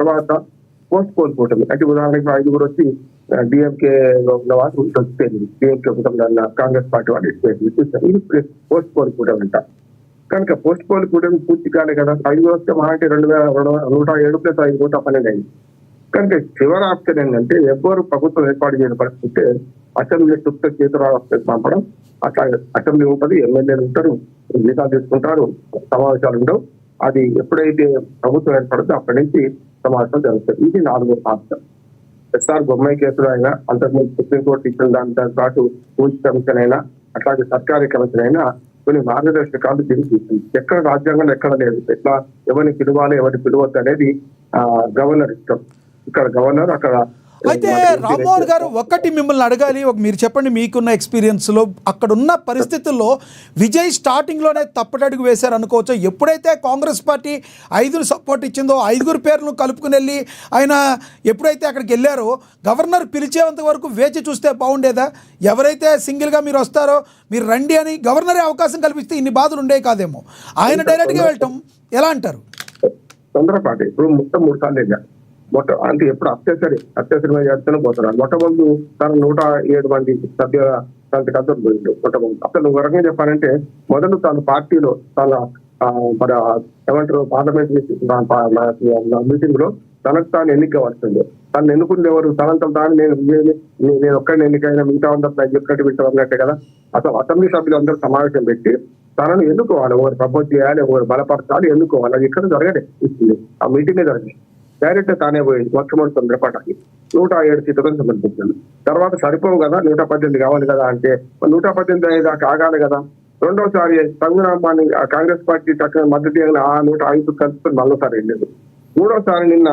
తర్వాత post poll కూటమి అంటే ఉదాహరణకి 5 వచ్చి డిఎంకే ఉన్న వాళ్ళు వచ్చిపోయింది, డిఎంకే కుటుంబం కాంగ్రెస్ పార్టీ వాళ్ళు ఇచ్చిపోయింది. ఇది పోస్ట్ పోల్ కూటమి అంట. కనుక పోస్ట్ పోల్ కూటమి పూర్తి కాలే కదా. 5 వస్తే మహా అంటే 2107 + 5 12 అయింది. కనుక చివరి ఆప్షన్ ఏంటంటే ఎవ్వరు ప్రభుత్వం ఏర్పాటు చేయని పరిస్థితి అసెంబ్లీ సుప్త చేతురావు పంపడం. అట్లా అసెంబ్లీ ఉంటుంది, ఎమ్మెల్యేలు ఉంటారు, జీతాలు తీసుకుంటారు, సమావేశాలు ఉండవు. అది ఎప్పుడైతే ప్రభుత్వం ఏర్పడుతుందో అప్పటి నుంచి సమావేశం జరుగుతుంది. ఇది 4వ ఆప్షన్. ఎస్ఆర్ బొమ్మాయి కేసులో అయినా, అంతకుముందు సుప్రీంకోర్టు ఇచ్చిన దాంతో పాటు పూర్తి కమిషన్ అయినా, అట్లాగే సర్కారీ కమిషన్ అయినా కొన్ని మార్గదర్శకాలు తిరిగి ఎక్కడ రాజ్యాంగంలో ఎక్కడ లేదు. ఎట్లా ఎవరిని పిలవాలి, ఎవరిని పిలవద్దు అనేది గవర్నర్ ఇష్టం. ఇక్కడ గవర్నర్, అక్కడ అయితే రామ్మోహన్ గారు ఒక్కటి మిమ్మల్ని అడగాలి, మీరు చెప్పండి మీకున్న ఎక్స్పీరియన్స్లో అక్కడున్న పరిస్థితుల్లో విజయ్ స్టార్టింగ్లోనే తప్పటడుగు వేశారు అనుకోవచ్చు. ఎప్పుడైతే కాంగ్రెస్ పార్టీ 5ని సపోర్ట్ ఇచ్చిందో 5 పేర్లను కలుపుకుని వెళ్ళి ఆయన ఎప్పుడైతే అక్కడికి వెళ్ళారో గవర్నర్ పిలిచేంత వరకు వేచి చూస్తే బాగుండేదా? ఎవరైతే సింగిల్గా మీరు వస్తారో మీరు రండి అని గవర్నరే అవకాశం కల్పిస్తే ఇన్ని బాధలు ఉండేవి కాదేమో. ఆయన డైరెక్ట్గా వెళ్ళటం ఎలా అంటారు? తొందరపాటు. ఇప్పుడు మొత్తం 3 సార్లు అంటే ఎప్పుడు అత్యవసరి చేస్తూనే పోతున్నారు. మొట్టమొదటి తన 107 మంది సభ్యుల సంతకాలతో పోయిండు. మొట్టమొదటి అసలు ఒక రకంగా చెప్పాలంటే మొదలు తన పార్టీలో తన మన ఏమంటారు పార్లమెంట్ మీటింగ్ లో తనకు తాను ఎన్నిక వస్తుంది. తను ఎన్నుకుంటే ఎవరు? తనంతా తాను నేను ఒక్కడిని ఎన్నికైనా మిగతా అందరూ ఎక్కడి వింటారు అన్నట్టే కదా. అసలు అసెంబ్లీ సభ్యులు అందరూ సమావేశం పెట్టి తనను ఎన్నుకోవాలి, ఒకరు ప్రపోజ్ చేయాలి, ఒకరు బలపరచాలి, ఎన్నుకోవాలి. అది ఇక్కడ జరగడే, ఆ మీటింగే జరిగింది. డైరెక్ట్ తానే పోయింది. మొట్టమొదటి తొందరపాటాకి 107 సీట్లను సమర్పించాను. తర్వాత సరిపోవు కదా, 118 కావాలి కదా అంటే 118 దాకా ఆగాలి కదా. రెండోసారి సంగ్రామాన్ని కాంగ్రెస్ పార్టీ చక్కగా మద్దతు ఆ 105 కలుపుకొని మరోసారి వెళ్ళలేదు. మూడోసారి నిన్న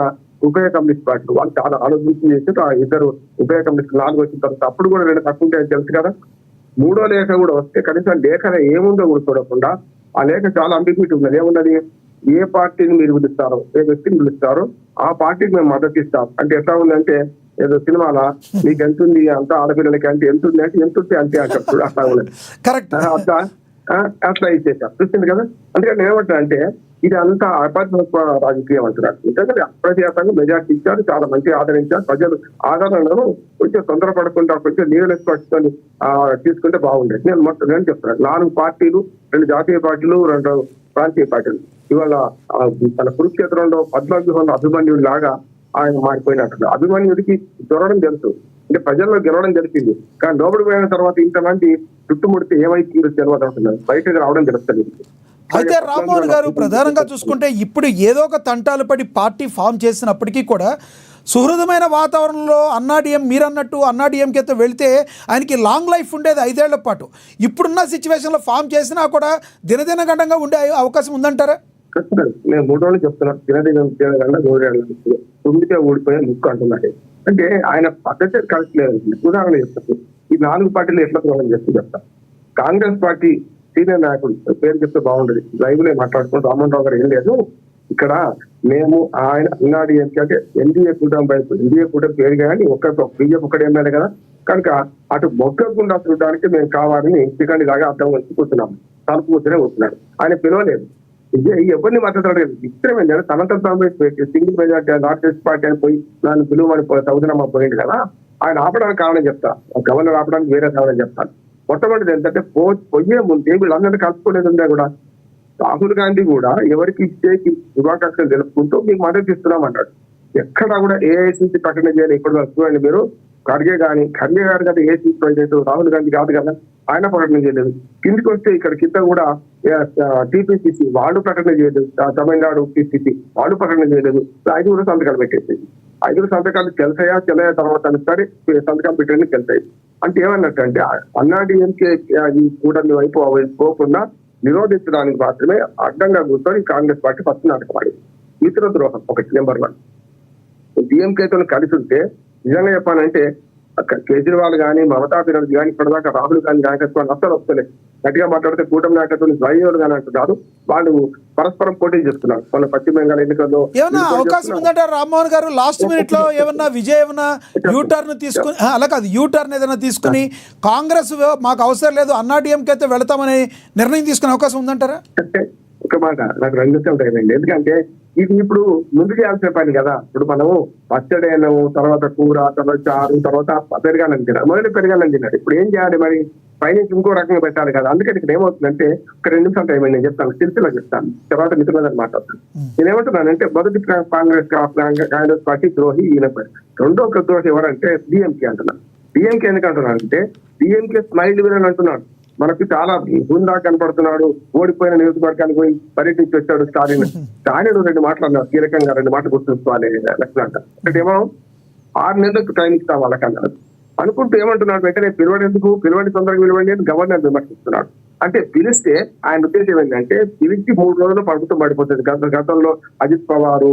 ఉభయ కమ్యూనిస్ట్ పార్టీలు వాళ్ళు చాలా ఆలోచించి చేసి ఆ 2 ఉభయ కమ్యూనిస్ట్ 4 వచ్చిన తర్వాత అప్పుడు కూడా 2 తక్కువ ఉంటాయని తెలుసు కదా. 3వ లేఖ కూడా వస్తే కనీసం లేఖన ఏముందో కూడా చూడకుండా ఆ లేఖ చాలా అంబిగ్యూటీ ఉన్నది. ఏమున్నది? ఏ పార్టీని మీరు పిలుస్తారో, ఏ వ్యక్తిని పిలుస్తారో ఆ పార్టీకి మేము మద్దతు ఇస్తాం అంటే ఎట్లా ఉందంటే ఏదో సినిమాలో మీకు ఎంత ఉంది, అంత ఆడపిల్లలకి అంటే ఎంత ఉంది అంటే ఎంత ఉంటే అంతే అంటారు. అట్లా ఉన్నది. అట్లా ఇచ్చేసారు. చూస్తుంది కదా. అందుకని ఏమంటా అంటే ఇది అంతా అపరిపక్వ రాజకీయం అంటున్నారు. ఎందుకంటే అప్రజాతంగా మెజార్టీ ఇచ్చారు, చాలా మంచిగా ఆదరించారు. ప్రజలు ఆదరణను కొంచెం తొందరపడకుండా కొంచెం నీళ్ళెస్ పట్టుకొని తీసుకుంటే బాగుండేది. నేను చెప్తున్నాను 4 పార్టీలు, 2 జాతీయ పార్టీలు, 2 ప్రాంతీయ పార్టీలు ఇవాళ తన కురుక్షేత్రంలో పద్మవ్యూహంలో అభిమన్యుడి లాగా ఆయన మారిపోయినట్టు. అభిమన్యుడికి దొరకడం తెలుసు, అంటే ప్రజల్లో గెలవడం తెలిసింది. కానీ లోపలికి పోయిన తర్వాత ఇంతమంది చుట్టుముడితే ఏమైతుందో తెలియదు అంటున్నారు. బయటకు రావడం తెలుస్తుంది. అయితే రామ్మోహన్ గారు ప్రధానంగా చూసుకుంటే ఇప్పుడు ఏదో ఒక తంటాలు పడి పార్టీ ఫామ్ చేసినప్పటికీ కూడా సుహృదమైన వాతావరణంలో అన్నాడీఎం మీరన్నట్టు అన్నాడీఎంకేతో వెళితే ఆయనకి లాంగ్ లైఫ్ ఉండేది 5 ఏళ్ల పాటు. ఇప్పుడున్న సిచ్యువేషన్లో ఫామ్ చేసినా కూడా దినదినగండంగా ఉండే అవకాశం ఉందంటారా? నేను 3 రోజులు చెప్తున్నాను. దినదినగంగా 3 ఏళ్ళ తుమ్మితే ఊడిపోయే ముక్కు అంటున్నాడు. అంటే ఆయన పద్ధతి కలిసి లేదండి. ఉదాహరణ చెప్తాను. ఈ 4 పార్టీలు ఎట్లా ద్రోహం చేస్తూ చెప్తాను. కాంగ్రెస్ పార్టీ సీనియర్ నాయకుడు పేరు చెప్తే బాగుండదు, లైవ్ లో మాట్లాడుకుంటూ రామ్మోహన్ రావు గారు ఏం లేదు ఇక్కడ మేము ఆయన అన్నాడీఎంకే అంటే ఎన్డీఏ కూటమి వైపు ఎన్డీఏ కూటమి పేరు కానీ బీజేపీ ఒక్కడే ఎమ్మెల్యే కదా. కనుక అటు మొగ్గకుండా చూడడానికి మేము కావాలని చికెన్ లాగా అర్థం వచ్చి కూర్చున్నాము. తలుపు కూర్చొనే కూర్చున్నాడు. ఆయన పిలవలేదు, ఎవరిని మద్దతు అడగలేదు. ఇష్టమే తనంతా single majority north east party అని పోయి నన్ను పిలువమని సౌదనమ్మ పోయింది కదా. ఆయన ఆపడానికి కారణం చెప్తా, గవర్నర్ ఆపడానికి వేరే కారణం చెప్తాను. మొట్టమొదటిది ఏంటంటే పోయే ముందే వీళ్ళందరినీ కలుపుకోలేదు ఉందా కూడా. రాహుల్ గాంధీ కూడా ఎవరికి ఇచ్చేకి శుభాకాంక్షలు తెలుపుకుంటూ మీకు మద్దతు ఇస్తున్నాం అన్నాడు. ఎక్కడా కూడా ఏఐసీసీ ప్రకటన చేయాలి. ఇప్పుడు చూడండి మీరు ఖర్గే గారు కదా ఏఐసీసీ ప్రెసిడెంట్, రాహుల్ గాంధీ కాదు కదా, ఆయన ప్రకటన చేయలేదు. కిందికి వస్తే ఇక్కడ కింద కూడా టీపీసీసీ వాళ్ళు ప్రకటన చేయలేదు, తమిళనాడు పిసిసి వాళ్ళు ప్రకటన చేయలేదు. 5 సంతకాలు పెట్టేసి 5 సంతకాలు తెలిసాయా తర్వాత సరే సంతకాలు పెట్టండి తెలిసాయి అంటే ఏమన్నట్టు అంటే అన్నాడీఎంకే ఈ కూటమి వైపు పోకుండా నిరోధించడానికి మాత్రమే అడ్డంగా కూర్చొని కాంగ్రెస్ పార్టీ ఫస్ట్ నాటకమాడింది. మిత్ర ద్రోహం ఒకటి నెంబర్ 1. డిఎంకేతో కలిసి ఉంటే నిజంగా చెప్పాలంటే కేజ్రీవాల్ కానీ మమతా బెనర్జీ కానీ ఇప్పటిదాకా రాహుల్ గాంధీ నాయకత్వాన్ని అస్సలు వస్తలేదు. గట్టిగా మాట్లాడితే కూటమి నాయకత్వం డ్రైవర్ గానీ అంటున్నారు. వాళ్ళు పరస్పరం పోటీ చేస్తున్నారు. మన పశ్చిమ బెంగాల్ ఎన్నికల్లో ఏమన్నా అవకాశం ఉందంటే రామ్మోహన్ గారు లాస్ట్ మినిట్ లో ఏమన్నా విజయ్ ఏమన్నా యూటర్న్ తీసుకుని అలా కాదు యూటర్న్ ఏదైనా తీసుకుని కాంగ్రెస్ మాకు అవసరం లేదు అన్నాడీఎంకే అయితే వెళతామని నిర్ణయం తీసుకునే అవకాశం ఉందంటారా? ఒక మాట నాకు 2 నిమిషాలు టైం అండి. ఎందుకంటే ఇది ఇప్పుడు ముందు చేయాల్సిన పని కదా. ఇప్పుడు మనము పచ్చడి అయినాము, తర్వాత కూర, తర్వాత చారు, తర్వాత పెరగాలని తిన్నాడు, మొదటి పెరగాలని తిన్నాడు. ఇప్పుడు ఏం చేయాలి మరి? పైనుంచి ఇంకో రకంగా పెట్టాలి కదా. అందుకని ఇక్కడ ఏమవుతుందంటే ఒక 2 నిమిషాలు టైం అండి, నేను చెప్తాను, సిరిసిలో చెప్తాను, తర్వాత మిత్రులందరూ మాట్లాడతాను. నేనేమంటున్నానంటే మొదటి కాంగ్రెస్ పార్టీ ద్రోహి ఈయన. రెండో ఒక ద్రోహి ఎవరంటే డిఎంకే అంటున్నాను. డిఎంకే ఎందుకు అంటున్నానంటే డిఎంకే స్మైల్ విలన్ అంటున్నాడు. మనకి చాలా హుందా కనపడుతున్నాడు. ఓడిపోయిన నియోజకవర్గానికి పోయి పర్యటించి వచ్చాడు స్టాలిన్. స్టాలిన్ 2 మాట్లాడినారు, కీలకంగా 2 మాటలు గుర్తుంచుకోవాలి లక్ష్మణ్ అంట. ఒకటేమో 6 నెలలకు టైం ఇస్తాం వాళ్ళకన్నారు అనుకుంటూ ఏమంటున్నాడు, వెంటనే పిలవండి తొందరగా పిలవండి అని గవర్నర్ విమర్శిస్తున్నాడు. అంటే పిలిస్తే ఆయన ఉద్దేశం ఏంటంటే పిలిచి 3 రోజుల్లో ప్రభుత్వం పడిపోతుంది. గతంలో అజిత్ పవారు,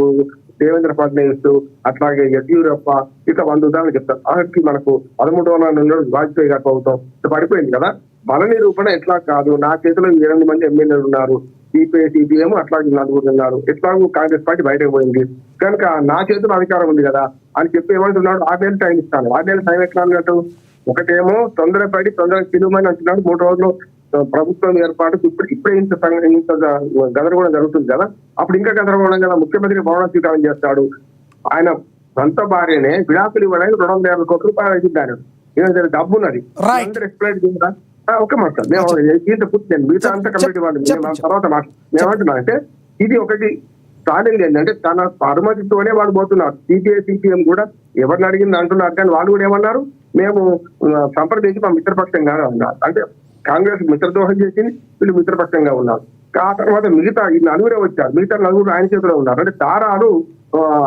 దేవేంద్ర ఫడ్నవీస్, అట్లాగే యడ్యూరప్ప, ఇక 100 ఉదాహరణలు చెప్తారు. ఆఖరికి మనకు 13వ నెలలో వాజ్పేయి గారి ప్రభుత్వం పడిపోయింది కదా. బల నిరూపణ ఎట్లా కాదు, నా చేతిలో 8 మంది ఎమ్మెల్యేలు ఉన్నారు, సిపిఐ సిపిఎం అట్లాగే 4 ఉన్నారు, ఎట్లాగూ కాంగ్రెస్ పార్టీ బయటకు పోయింది కనుక నా చేతిలో అధికారం ఉంది కదా అని చెప్పి ఏమంటున్నాడు, 6 నెలలు టైం ఇస్తాను. 6 నెలలు టైం ఎట్లా అన్నట్టు? ఒకటేమో తొందరగా పిలువమని అంటున్నాడు. 3 రోజులు ప్రభుత్వం ఏర్పాటు ఇప్పుడే ఇంత గందరగోళం జరుగుతుంది కదా. అప్పుడు ఇంకా గందరగోళం కదా. ముఖ్యమంత్రి భవన స్వీకారం చేస్తాడు. ఆయన సొంత భార్యనే విడాకులు ఇవ్వడానికి 250 కోట్ల రూపాయలు ఇచ్చిందారు. డబ్బు ఉన్నది. ఎక్స్ప్లెయిన్ చేయాలా? ఒక మాట దీంతో పూర్తి మిగతా అంతా కంప్లీట్ ఇవ్వాలి. తర్వాత ఏమంటున్నా అంటే ఇది ఒకటి స్టాలిన్ ఏంటంటే తన అనుమతితోనే వాళ్ళు పోతున్నారు. సిపిఐ సిపిఎం కూడా ఎవరిని అడిగింది అంటున్నారు, కానీ వాళ్ళు కూడా ఏమన్నారు, మేము సంప్రదించి మా మిత్రపక్షం కాదు అన్నారు. అంటే కాంగ్రెస్ మిత్రద్రోహం చేసింది, వీళ్ళు మిత్రపక్షంగా ఉన్నారు. ఆ తర్వాత మిగతా ఈ 4 వచ్చారు, మిగతా 4 ఆయన చేతిలో ఉన్నారు. అంటే దారాలు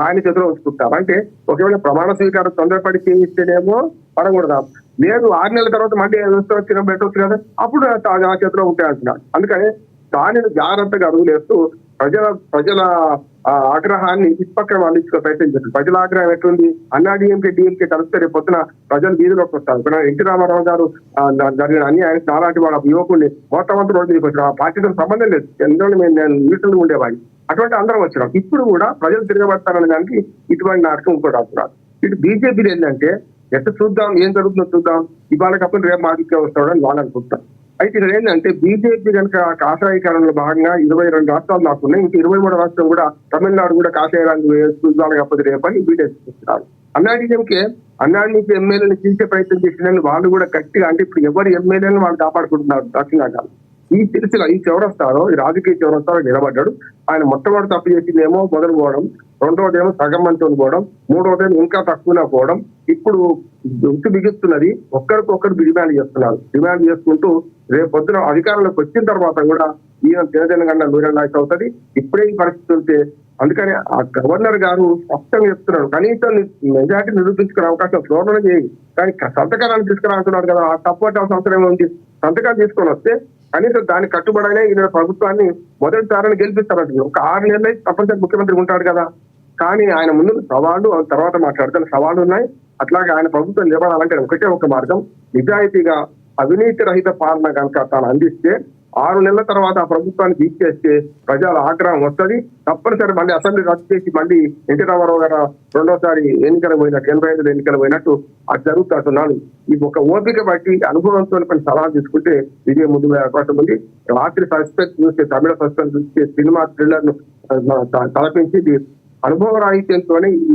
ఆయన చేతిలో ఉంచుకుంటారు. అంటే ఒకవేళ ప్రమాణ స్వీకారం తొందరపడి చేయిస్తేనేమో పడకూడదాం, లేదు 6 నెలల తర్వాత మళ్ళీ వచ్చిన పెట్టవచ్చు కదా, అప్పుడు ఆ చేతిలో ఉంటాయి అంటున్నారు. అందుకని దానిని జాగ్రత్తగా అడుగులేస్తూ ప్రజల ఆగ్రహాన్ని ఇప్పక్క అందించుకో ప్రయత్నం చేస్తారు. ప్రజల ఆగ్రహం ఎట్లుంది? డిఎంకే కలిస్తే రేపు పొద్దున ప్రజలు వీధిలోకి వస్తారు. ఇప్పుడు ఎన్టీ రామారావు గారు జరిగిన అన్యాయం నాలాంటి వాళ్ళ యువకుడిని మొత్తం రోజు వచ్చారు. ఆ పార్టీతో సంబంధం లేదు, ఎందుకంటే నేను న్యూట్రల్ ఉండేవాడిని. అటువంటి అందరం వచ్చినాం. ఇప్పుడు కూడా ప్రజలు తిరగబడతారనే దానికి ఇటువంటి నాటకం ఇంకోటి అవుతున్నారు. ఇటు బీజేపీలు ఏంటంటే ఎట్లా చూద్దాం, ఏం జరుగుతుందో చూద్దాం, ఇవాళకప్పుడు రేపు మాదికే వస్తాడని వాళ్ళు అనుకుంటారు. అయితే ఇక్కడ ఏంటంటే బీజేపీ కనుక కాషాయీకరణలో భాగంగా 22 రాష్ట్రాలు నాకున్నాయి, ఇంకా 23వ రాష్ట్రం కూడా తమిళనాడు కూడా కాషాయానికి వేస్తూ ఇవాళకప్పుడు రేపని బీజేపీ చూస్తున్నారు. అన్నాడీఎంకే ఎమ్మెల్యేని తీసే ప్రయత్నం చేసిన వాళ్ళు కూడా గట్టిగా, అంటే ఇప్పుడు ఎవరు ఎమ్మెల్యేలను వాళ్ళు కాపాడుకుంటున్నారు. దక్షిణాకాలం ఈ సిరిసిల్ల ఈ చౌరస్తాలో, ఈ రాజకీయ చౌరస్తాలో నిలబడ్డాడు. ఆయన మొట్టమొదటి తప్పు చేసిందేమో మొదలు పోవడం, రెండవదేమో సగం మంది పోవడం, మూడవదేమో ఇంకా తక్కువగా పోవడం. ఇప్పుడు ఉత్తు బిగిస్తున్నది, ఒక్కరికొక్కరు డిమాండ్ చేసుకుంటూ రేపు పొద్దున అధికారంలోకి వచ్చిన తర్వాత కూడా ఈయన తెలంగాణ నూరెళ్ళాల్సి అవుతుంది. ఇప్పుడే ఈ పరిస్థితి ఉంటే అందుకని ఆ గవర్నర్ గారు స్పష్టంగా చెప్తున్నాడు, కనీసం మెజార్టీ నిరూపించుకునే అవకాశం త్వరలో చేయి, కానీ సంతకాలను తీసుకురాంటున్నాడు కదా, ఆ సపోర్ట్ అవసరం ఏముంది? సంతకాలు తీసుకొని వస్తే కనీసం దానికి కట్టుబడనే ఈయన ప్రభుత్వాన్ని మొదటిసారిని గెలిపిస్తారంట. ఒక 6 నెలలు తప్పనిసరి ముఖ్యమంత్రి ఉంటాడు కదా. కానీ ఆయన ముందు సవాళ్లు తర్వాత మాట్లాడతాను, సవాళ్లు ఉన్నాయి. అట్లాగే ఆయన ప్రభుత్వం నిలబడాలంటే ఒకటే ఒక మార్గం, నిజాయితీగా అవినీతి రహిత పాలన కనుక తాను అందిస్తే 6 నెలల తర్వాత ఆ ప్రభుత్వానికి ఇచ్చేస్తే ప్రజల ఆగ్రహం వస్తుంది. తప్పనిసరి మళ్ళీ అసెంబ్లీ రద్దు చేసి మళ్ళీ ఎన్టీ రామారావు గారు రెండోసారి ఎన్నికలు పోయినట్టు 85 ఎన్నికలు పోయినట్టు అది జరుగుతున్నాడు. ఇది ఒక ఓపిక బట్టి అనుభవంతో కొన్ని సలహాలు తీసుకుంటే విజయం ముందు అవకాశం ఉంది. రాత్రి సస్పెన్స్ చూస్తే, తమిళ సస్పెన్స్ చూస్తే, సినిమా థ్రిల్లర్ ను తలపించి అనుభవ రాహిత్యంతోనే ఈ